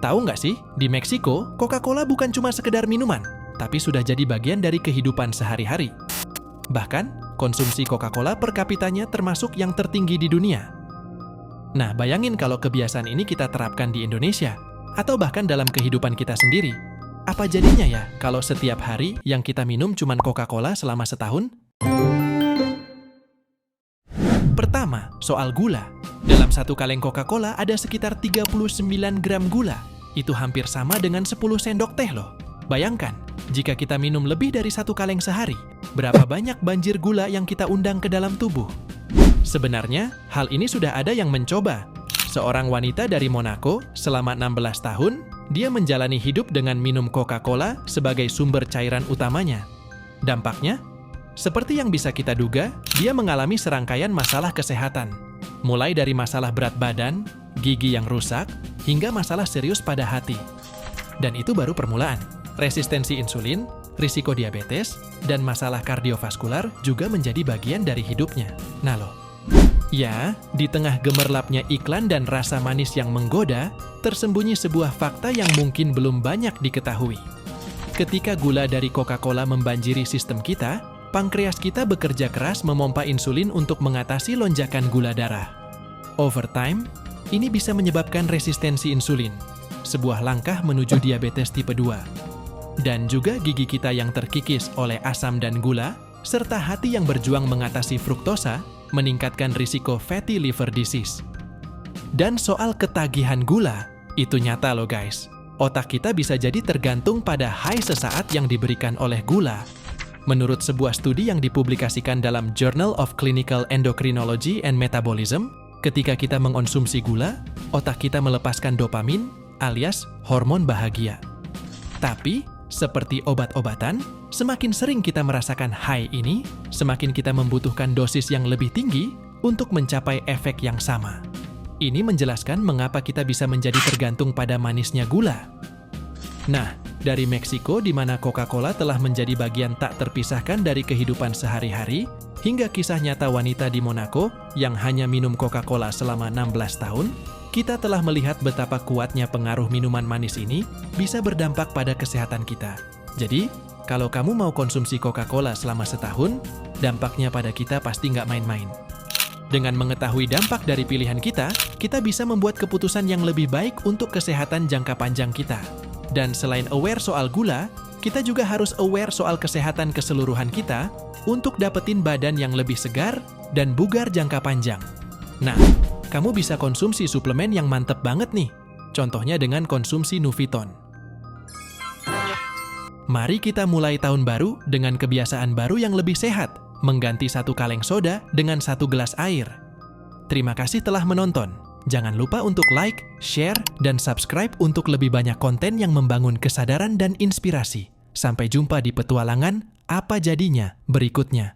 Tahu nggak sih, di Meksiko, Coca-Cola bukan cuma sekedar minuman, tapi sudah jadi bagian dari kehidupan sehari-hari. Bahkan, konsumsi Coca-Cola per kapitanya termasuk yang tertinggi di dunia. Nah, bayangin kalau kebiasaan ini kita terapkan di Indonesia, atau bahkan dalam kehidupan kita sendiri. Apa jadinya ya kalau setiap hari yang kita minum cuma Coca-Cola selama setahun? Pertama, soal gula. Dalam satu kaleng Coca-Cola ada sekitar 39 gram gula. Itu hampir sama dengan 10 sendok teh loh. Bayangkan, jika kita minum lebih dari satu kaleng sehari, berapa banyak banjir gula yang kita undang ke dalam tubuh? Sebenarnya, hal ini sudah ada yang mencoba. Seorang wanita dari Monaco, selama 16 tahun, dia menjalani hidup dengan minum Coca-Cola sebagai sumber cairan utamanya. Dampaknya, seperti yang bisa kita duga, dia mengalami serangkaian masalah kesehatan. Mulai dari masalah berat badan, gigi yang rusak, hingga masalah serius pada hati. Dan itu baru permulaan. Resistensi insulin, risiko diabetes, dan masalah kardiovaskular juga menjadi bagian dari hidupnya. Nah loh. Ya, di tengah gemerlapnya iklan dan rasa manis yang menggoda, tersembunyi sebuah fakta yang mungkin belum banyak diketahui. Ketika gula dari Coca-Cola membanjiri sistem kita, pankreas kita bekerja keras memompa insulin untuk mengatasi lonjakan gula darah. Over time, ini bisa menyebabkan resistensi insulin, sebuah langkah menuju diabetes tipe 2. Dan juga gigi kita yang terkikis oleh asam dan gula, serta hati yang berjuang mengatasi fruktosa, meningkatkan risiko fatty liver disease. Dan soal ketagihan gula, itu nyata loh guys. Otak kita bisa jadi tergantung pada high sesaat yang diberikan oleh gula. Menurut sebuah studi yang dipublikasikan dalam Journal of Clinical Endocrinology and Metabolism, ketika kita mengonsumsi gula, otak kita melepaskan dopamin alias hormon bahagia. Tapi, seperti obat-obatan, semakin sering kita merasakan high ini, semakin kita membutuhkan dosis yang lebih tinggi untuk mencapai efek yang sama. Ini menjelaskan mengapa kita bisa menjadi tergantung pada manisnya gula. Nah, dari Meksiko di mana Coca-Cola telah menjadi bagian tak terpisahkan dari kehidupan sehari-hari, hingga kisah nyata wanita di Monaco yang hanya minum Coca-Cola selama 16 tahun, kita telah melihat betapa kuatnya pengaruh minuman manis ini bisa berdampak pada kesehatan kita. Jadi, kalau kamu mau konsumsi Coca-Cola selama setahun, dampaknya pada kita pasti nggak main-main. Dengan mengetahui dampak dari pilihan kita bisa membuat keputusan yang lebih baik untuk kesehatan jangka panjang kita. Dan selain aware soal gula, kita juga harus aware soal kesehatan keseluruhan kita untuk dapetin badan yang lebih segar dan bugar jangka panjang. Nah, kamu bisa konsumsi suplemen yang mantep banget nih. Contohnya dengan konsumsi Nuviton. Mari kita mulai tahun baru dengan kebiasaan baru yang lebih sehat, mengganti satu kaleng soda dengan satu gelas air. Terima kasih telah menonton. Jangan lupa untuk like, share, dan subscribe untuk lebih banyak konten yang membangun kesadaran dan inspirasi. Sampai jumpa di petualangan Apa Jadinya berikutnya.